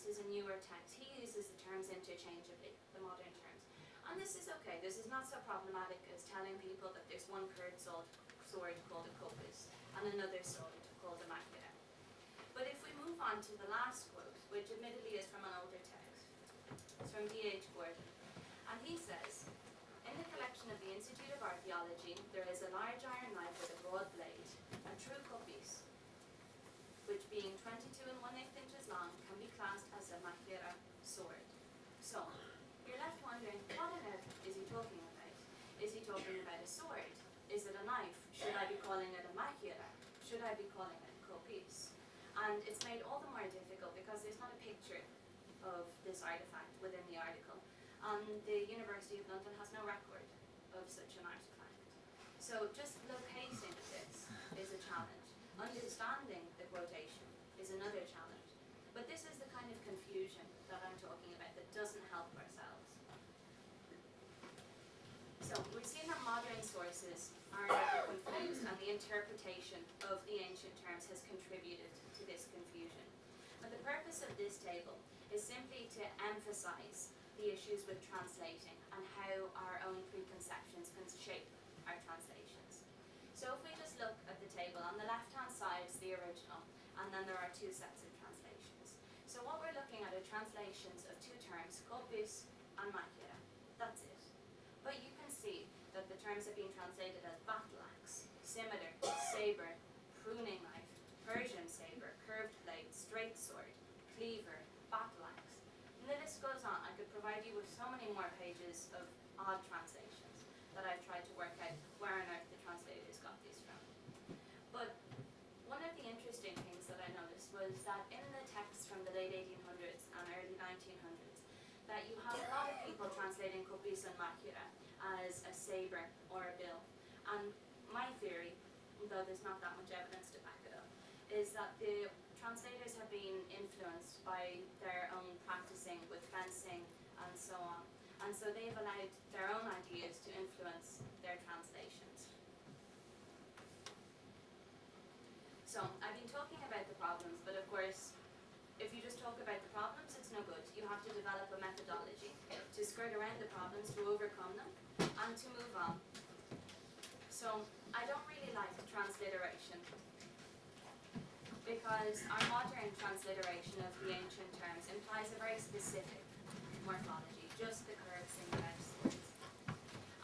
this is a newer text, he uses the terms interchangeably, the modern terms. And this is okay, this is not so problematic as telling people that there's one curved sword called a kopis and another sword called a machaira. But if we move on to the last quote, which admittedly is from an older text, it's from Ph.D, and he says, "In the collection of the Institute of Archaeology, there is a large iron knife with a broad blade, a true kopis, which being 22 1/8 inches long, can be classed as a machaira sword." So, you're left wondering, what on earth is he talking about? Is he talking about a sword? Is it a knife? Should I be calling it a machaira? Should I be calling it a kopis? And it's made all the more difficult because there's not a picture of this artifact within the article. And the University of London has no record of such an artifact. So just locating this is a challenge. Understanding the quotation is another challenge. But this is the kind of confusion that I'm talking about that doesn't help ourselves. So we've seen that modern sources are now confused, and the interpretation of the ancient terms has contributed to this confusion. But the purpose of this table is simply to emphasize the issues with translating and how our own preconceptions can shape our translations. So if we just look at the table, on the left-hand side is the original, and then there are two sets of translations. So what we're looking at are translations of two terms, kopis and machaira. That's it. But you can see that the terms have been translated as battle axe, scimitar, sabre, pruning knife, Persian sabre, curved blade, straight sword, cleaver, battle axe. And the list goes on. I could provide you with so many more pages of odd translations that I've tried to work out where on earth the translators got these from. But one of the interesting things that I noticed was that in the texts from the late 1800s and early 1900s, that you have a lot of people translating kopis and machaira as a sabre or a bill. And my theory, though there's not that much evidence to back it up, is that the translators have been influenced by their own practicing with fencing and so on. And so they've allowed their own ideas to influence their translations. So I've been talking about the problems, but of course, if you just talk about the problems, it's no good. You have to develop a methodology to skirt around the problems, to overcome them, and to move on. So I don't really like transliteration, because our modern transliteration of the ancient terms implies a very specific morphology, just the curves and the words.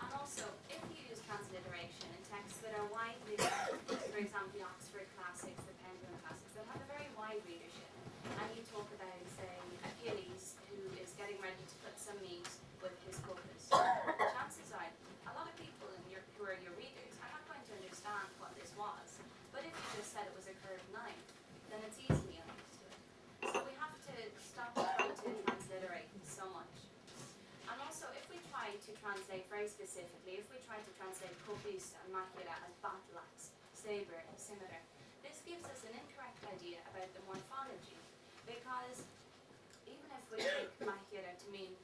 And also, if you use transliteration in texts that are widely read, for example, the Oxford Classics, the Penguin Classics, that have a very wide readership, and you talk about, say, Achilles, who is getting ready to put some meat with his kopis, chances are a lot of people who are your readers are not going to understand what this was. But if you just said it was a curved knife, then it's easily understood. So we have to stop trying to transliterate so much. And also, if we try to translate very specifically, if we try to translate kopis and machaira as battle axe, sabre, and scimitar, this gives us an incorrect idea about the morphology. Because even if we take machaira to mean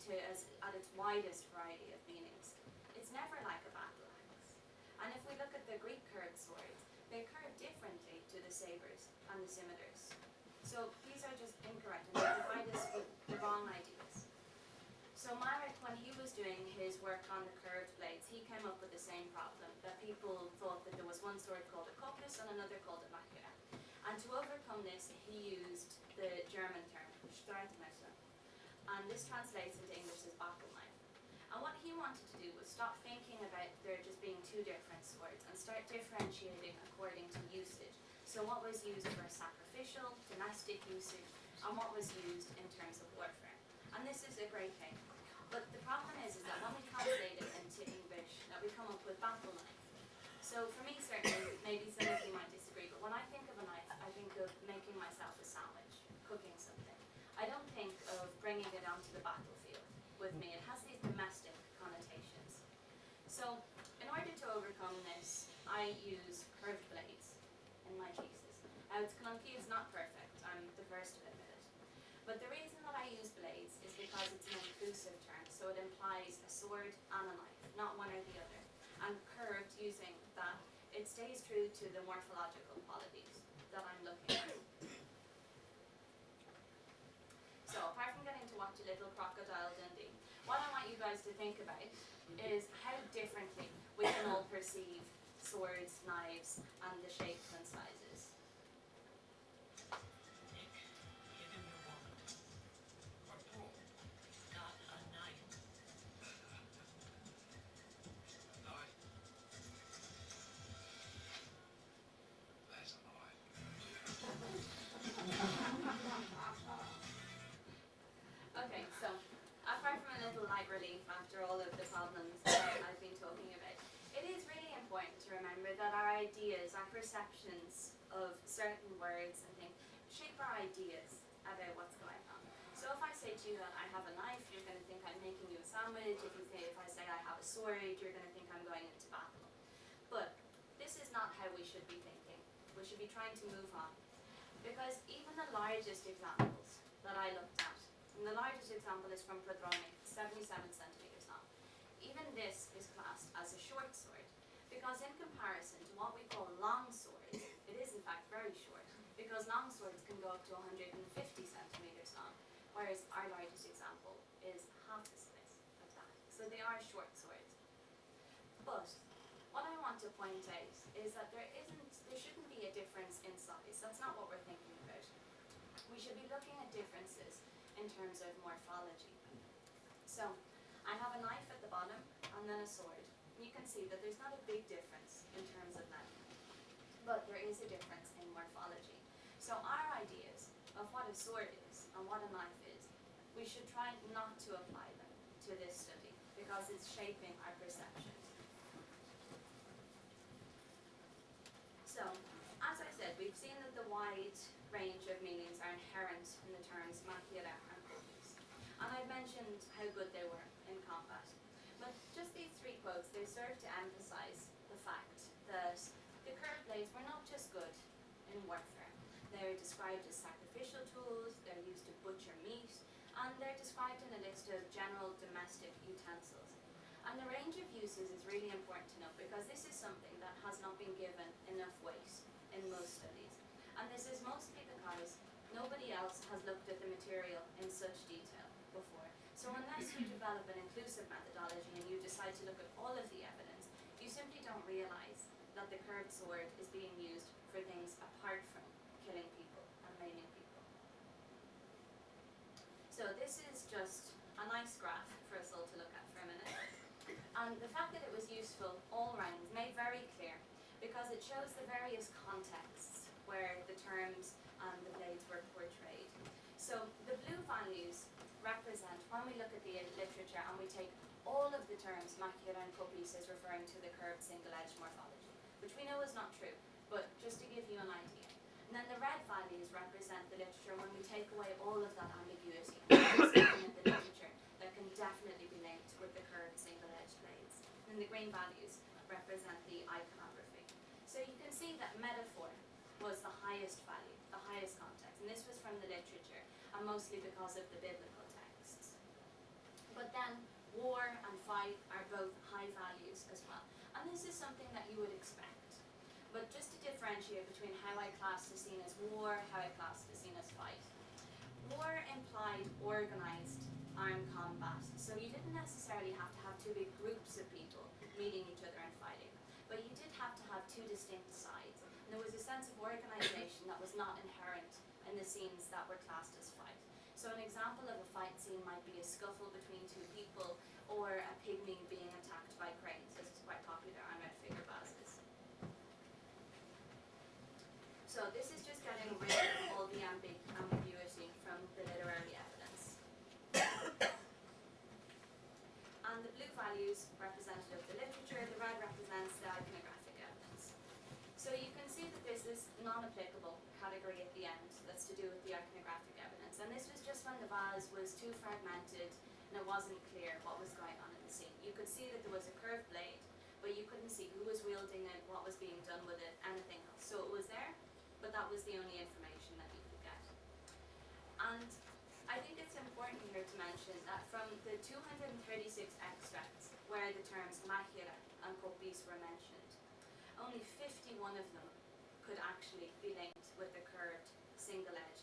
at its widest variety of meanings, it's never like a battle axe. And if we look at the Greek curved swords, they curve differently to the sabres and the scimitars. So these are just incorrect, and they provide us with the wrong ideas. So Marek, when he was doing his work on the curved blades, he came up with the same problem, that people thought that there was one sword called a kopis and another called a machaira. And to overcome this, he used the German term, Streitmesser, and this translates into English as battle knife. And what he wanted to do was stop thinking about there just being two different swords and start differentiating according to usage. So what was used for sacrificial, domestic usage, and what was used in terms of warfare. And this is a great thing. But the problem is that when we translate it into English, that we come up with battle knife. So for me, certainly, maybe some of you might disagree, but when I think of a knife, I think of making myself a sandwich, cooking something. I don't think of bringing it onto the battlefield with me. It has these domestic connotations. So in order to overcome this, I use curved blades in my thesis. Now it's clunky, it's not perfect, I'm the first to admit it. But the reason that I use blades is because it's an inclusive term, so it implies a sword and a knife, not one or the other. And curved, using that, it stays true to the morphological qualities that I'm looking at. So little crocodile Dundee. What I want you guys to think about is how differently we can all perceive swords, knives, and the shapes and sizes. Okay, so apart from a little light relief after all of the problems that I've been talking about, it is really important to remember that our ideas, our perceptions of certain words and things shape our ideas about what's going on. So if I say to you that I have a knife, you're going to think I'm making you a sandwich. If I say I have a sword, you're going to think I'm going into battle. But this is not how we should be thinking. We should be trying to move on. Because even the largest examples that I looked at, and the largest example is from Portrayals, 77 centimeters long. Even this is classed as a short sword, because in comparison to what we call long swords, it is in fact very short, because long swords can go up to 150 centimeters long, whereas our largest example is half the size of that. So they are short swords. But what I want to point out is that there shouldn't be a difference in size. That's not what we're thinking about. We should be looking at differences in terms of morphology. So I have a knife at the bottom and then a sword. You can see that there's not a big difference in terms of length, but there is a difference in morphology. So our ideas of what a sword is and what a knife is, we should try not to apply them to this study because it's shaping our perceptions. So, as I said, we've seen that the wide range of meanings are inherent in the terms machaira and kopis. And I've mentioned how good they were in combat. But just these three quotes, they serve to emphasize the fact that the curved blades were not just good in warfare. They're described as sacrificial tools, they're used to butcher meat, and they're described in a list of general domestic utensils. And the range of uses is really important to note because this is something that has not been given enough weight in most studies. And this is mostly because nobody else has looked at the material in such detail before. So unless you develop an inclusive methodology and you decide to look at all of the evidence, you simply don't realize that the curved sword is being used for things apart from killing people and maiming people. So this is just a nice graph for us all to look at for a minute. And the fact that it was useful all round is made very clear because it shows the various contexts where the terms and the blades were portrayed. So the blue values represent, when we look at the literature and we take all of the terms machaira and kopis as referring to the curved single-edged morphology, which we know is not true, but just to give you an idea. And then the red values represent the literature when we take away all of that ambiguity and something in the literature that can definitely be linked with the curved single-edged blades. And the green values represent the iconography. So you can see that metaphor was the highest value, the highest context, and this was from the literature, and mostly because of the biblical texts. But then war and fight are both high values as well, and this is something that you would expect. But just to differentiate between how I classed is seen as war, how I classed is seen as fight. War implied organized armed combat, so you didn't necessarily have to have two big groups of people meeting each other and fighting, but you did have to have two distinct sides. And there was a sense of organization that was not inherent in the scenes that were classed as fight. So an example of a fight scene might be a scuffle between two people or a pygmy being attacked by cranes. This is quite popular on red figure vases. So this is just getting rid of all the ambiguity from the literary evidence. And the blue values representative of the literature, the red represents the iconographic evidence. So you can see that there's this non-applicable category at the end that's to do with the iconographic evidence. And this was just when the vase was too fragmented and it wasn't clear what was going on in the scene. You could see that there was a curved blade, but you couldn't see who was wielding it, what was being done with it, anything else. So it was there, but that was the only information that you could get. And I think it's important here to mention that from the 236 extracts where the terms machaira and kopis were mentioned, only 51 of them could actually be linked with the curved single-edged